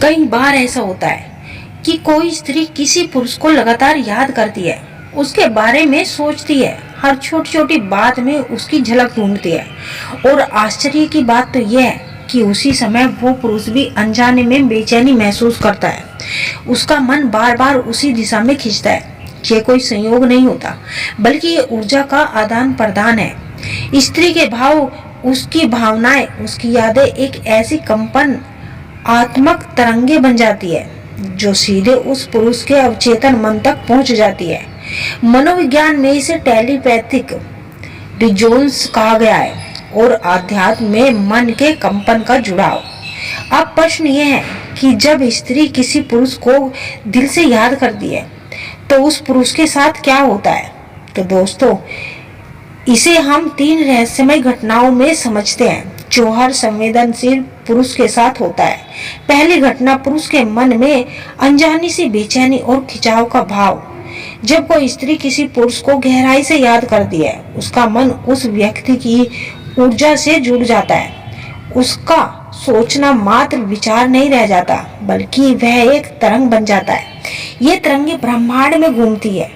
कई बार ऐसा होता है कि कोई स्त्री किसी पुरुष को लगातार याद करती है, उसके बारे में सोचती है, हर छोटी छोटी बात में उसकी झलक ढूंढती है। और आश्चर्य की बात तो यह है कि उसी समय वो पुरुष भी अनजाने में बेचैनी महसूस करता है। उसका मन बार बार उसी दिशा में खींचता है। ये कोई संयोग नहीं होता, बल्कि ये ऊर्जा का आदान प्रदान है। स्त्री के भाव, उसकी भावनाएं, उसकी यादें एक ऐसी कंपन आत्मक तरंगे बन जाती है जो सीधे उस पुरुष के अवचेतन मन तक पहुंच जाती है। मनोविज्ञान में इसे टेलीपैथिक रिजोनेंस कहा गया है और आध्यात्म में मन के कंपन का जुड़ाव। अब प्रश्न यह है कि जब स्त्री किसी पुरुष को दिल से याद करती है तो उस पुरुष के साथ क्या होता है। तो दोस्तों, इसे हम 3 रहस्यमय घटनाओं में समझते हैं जो हर संवेदनशील पुरुष के साथ होता है। पहली घटना, पुरुष के मन में अनजानी सी बेचैनी और खिंचाव का भाव। जब कोई स्त्री किसी पुरुष को गहराई से याद करती है, उसका मन उस व्यक्ति की ऊर्जा से जुड़ जाता है। उसका सोचना मात्र विचार नहीं रह जाता, बल्कि वह एक तरंग बन जाता है। ये तरंगे ब्रह्मांड में घूमती है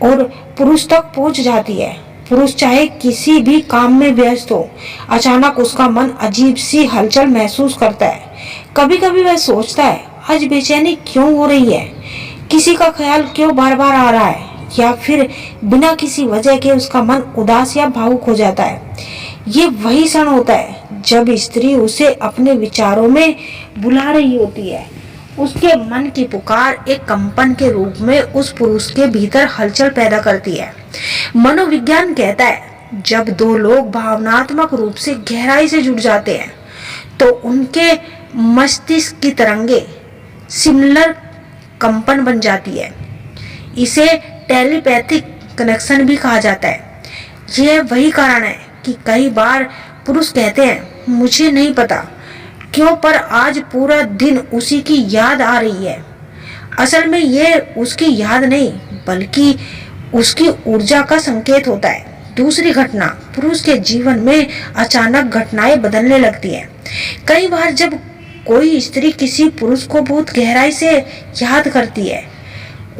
और पुरुष तक पहुंच जाती है। पुरुष चाहे किसी भी काम में व्यस्त हो, अचानक उसका मन अजीब सी हलचल महसूस करता है। कभी कभी वह सोचता है, आज बेचैनी क्यों हो रही है, किसी का ख्याल क्यों बार बार आ रहा है, या फिर बिना किसी वजह के उसका मन उदास या भावुक हो जाता है। ये वही क्षण होता है जब स्त्री उसे अपने विचारों में बुला रही होती है। उसके मन की पुकार एक कंपन के रूप में उस पुरुष के भीतर हलचल पैदा करती है। मनोविज्ञान कहता है, जब 2 लोग भावनात्मक रूप से गहराई से जुड़ जाते हैं तो उनके मस्तिष्क की तरंगे सिमिलर कंपन बन जाती है। इसे टेलीपैथिक कनेक्शन भी कहा जाता है। यह वही कारण है कि कई बार पुरुष कहते हैं, मुझे नहीं पता क्यों, पर आज पूरा दिन उसी की याद आ रही है। असल में ये उसकी याद नहीं, बल्कि उसकी ऊर्जा का संकेत होता है। दूसरी घटना, पुरुष के जीवन में अचानक घटनाएं बदलने लगती हैं। कई बार जब कोई स्त्री किसी पुरुष को बहुत गहराई से याद करती है,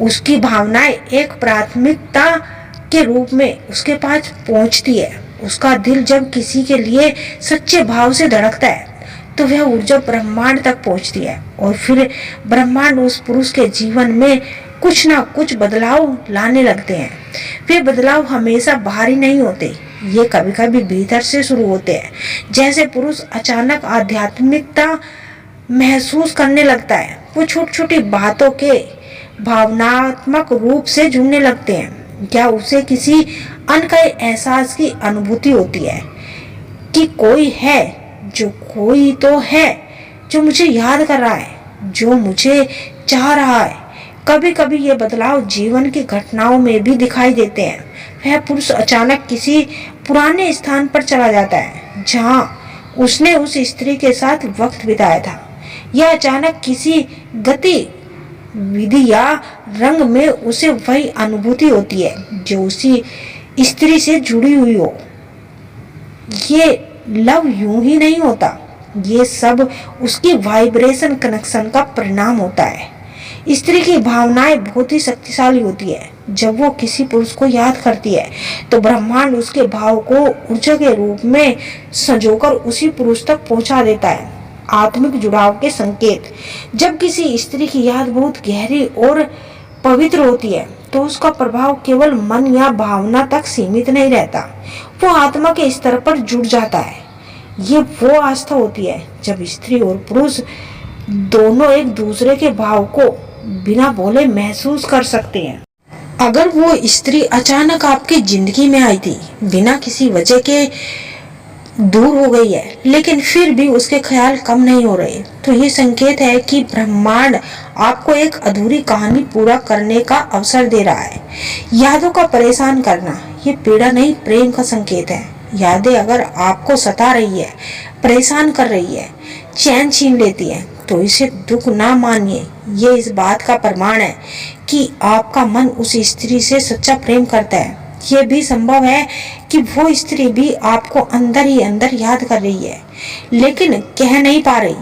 उसकी भावनाएं एक प्राथमिकता के रूप में उसके पास पहुंचती है। उसका दिल जब किसी के लिए सच्चे भाव से धड़कता है तो वह ऊर्जा ब्रह्मांड तक पहुंचती है और फिर ब्रह्मांड उस पुरुष के जीवन में कुछ ना कुछ बदलाव लाने लगते हैं। वे बदलाव हमेशा बाहरी नहीं होते, ये कभी कभी भीतर से शुरू होते हैं। जैसे पुरुष अचानक आध्यात्मिकता महसूस करने लगता है, वो छोटी छोटी बातों के भावनात्मक रूप से जुड़ने लगते हैं, क्या उसे किसी अन्य के एहसास की अनुभूति होती है कि कोई तो है जो मुझे याद कर रहा है, जो मुझे चाह रहा है। कभी कभी ये बदलाव जीवन की घटनाओं में भी दिखाई देते हैं। वह पुरुष अचानक किसी पुराने स्थान पर चला जाता है जहां उसने उस स्त्री के साथ वक्त बिताया था, या अचानक किसी गतिविधि या रंग में उसे वही अनुभूति होती है जो उसी स्त्री से जुड़ी हुई हो। ये लव यूं ही नहीं होता, ये सब उसकी वाइब्रेशन कनेक्शन का परिणाम होता है। स्त्री की भावनाएं बहुत ही शक्तिशाली होती है। जब वो किसी पुरुष को याद करती है तो ब्रह्मांड उसके भाव को ऊर्जा के रूप में संजोकर उसी पुरुष तक पहुंचा देता है। आत्मिक जुड़ाव के संकेत, जब किसी स्त्री की याद बहुत गहरी और पवित्र होती है तो उसका प्रभाव केवल मन या भावना तक सीमित नहीं रहता, वो आत्मा के स्तर पर जुड़ जाता है। ये वो आस्था होती है जब स्त्री और पुरुष दोनों एक दूसरे के भाव को बिना बोले महसूस कर सकते हैं। अगर वो स्त्री अचानक आपकी जिंदगी में आई थी, बिना किसी वजह के दूर हो गई है, लेकिन फिर भी उसके ख्याल कम नहीं हो रहे, तो ये संकेत है कि ब्रह्मांड आपको एक अधूरी कहानी पूरा करने का अवसर दे रहा है। यादों का परेशान करना, ये पीड़ा नहीं, प्रेम का संकेत है। यादें अगर आपको सता रही है, परेशान कर रही है, चैन छीन लेती है, तो इसे दुख ना मानिए। ये इस बात का प्रमाण है कि आपका मन उस स्त्री से सच्चा प्रेम करता है। ये भी संभव है कि वो स्त्री भी आपको अंदर ही अंदर याद कर रही है, लेकिन कह नहीं पा रही।